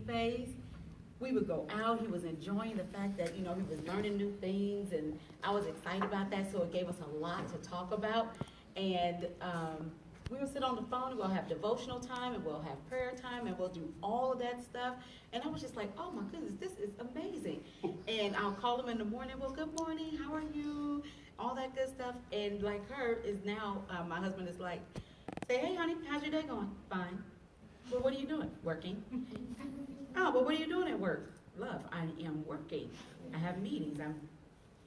phase. We would go out, he was enjoying the fact that, he was learning new things, and I was excited about that, so it gave us a lot to talk about. And we would sit on the phone, and we'll have devotional time, and we'll have prayer time, and we'll do all of that stuff. And I was just like, oh my goodness, this is amazing. And I'll call him in the morning, well, good morning, how are you? All that good stuff. And like her is now, my husband is like, say, hey honey, how's your day going? Fine. Well, what are you doing? Working. Oh, well, what are you doing at work? Love, I am working. I have meetings. I'm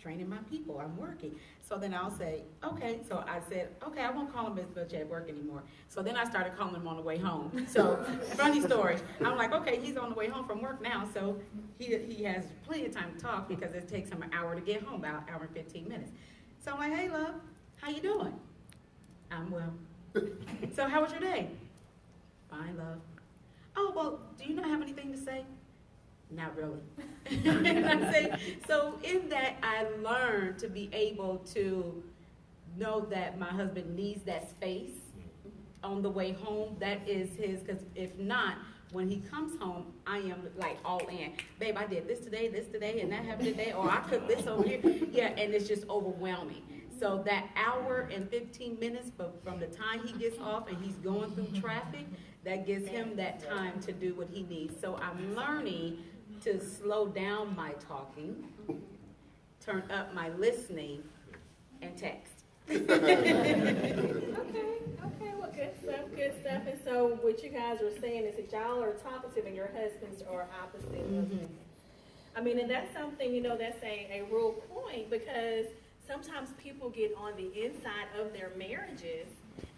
training my people. I'm working. So then I'll say, okay. So I said, okay, I won't call him as much at work anymore. So then I started calling him on the way home. So funny story. I'm like, okay, he's on the way home from work now. So he has plenty of time to talk because it takes him an hour to get home, about an hour and 15 minutes. So I'm like, hey, love, how you doing? I'm well. So how was your day? Fine, love. Oh, well, do you not have anything to say? Not really. And I say, so in that, I learned to be able to know that my husband needs that space on the way home. That is his, because if not, when he comes home, I am like all in. Babe, I did this today, and that happened today, or I cooked this over here. Yeah, and it's just overwhelming. So that hour and 15 minutes, but from the time he gets off and he's going through traffic, that gives him that time to do what he needs. So I'm learning to slow down my talking, turn up my listening, and text. Okay, well, good stuff. And so what you guys are saying is that y'all are talkative and your husbands are opposite. Mm-hmm. I mean, and that's something, that's a real point, because sometimes people get on the inside of their marriages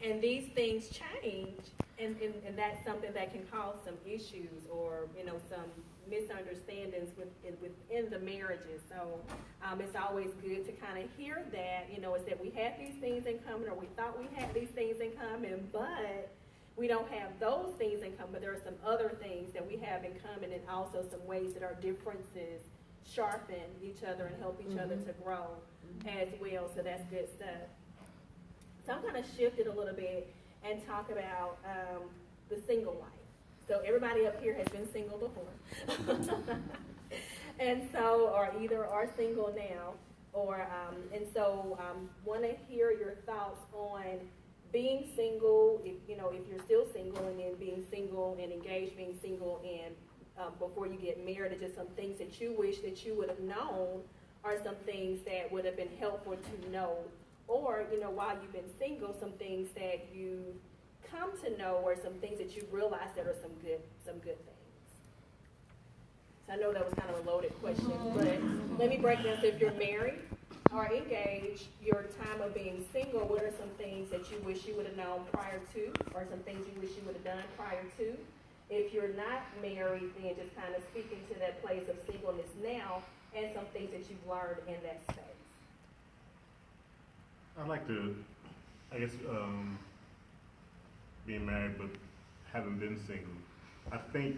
and these things change, and that's something that can cause some issues or, some misunderstandings within the marriages. So it's always good to kind of hear that, is that we have these things in common, or we thought we had these things in common, but we don't have those things in common, but there are some other things that we have in common, and also some ways that our differences sharpen each other and help each other to grow as well. So that's good stuff. So I'm going to shift it a little bit and talk about the single life. So everybody up here has been single before. And so, or either are single now, or, and so want to hear your thoughts on being single, if you're still single, and then being single and engaged, being single and before you get married, and just some things that you wish that you would have known, or some things that would have been helpful to know, or, while you've been single, some things that you come to know, or some things that you realize that are some good things. So I know that was kind of a loaded question, but let me break down. So if you're married or engaged, your time of being single, what are some things that you wish you would have known prior to, or some things you wish you would have done prior to? If you're not married, then just kind of speaking to that place of singleness now, and some things that you've learned in that space. I'd like to, I guess, being married but having been single, I think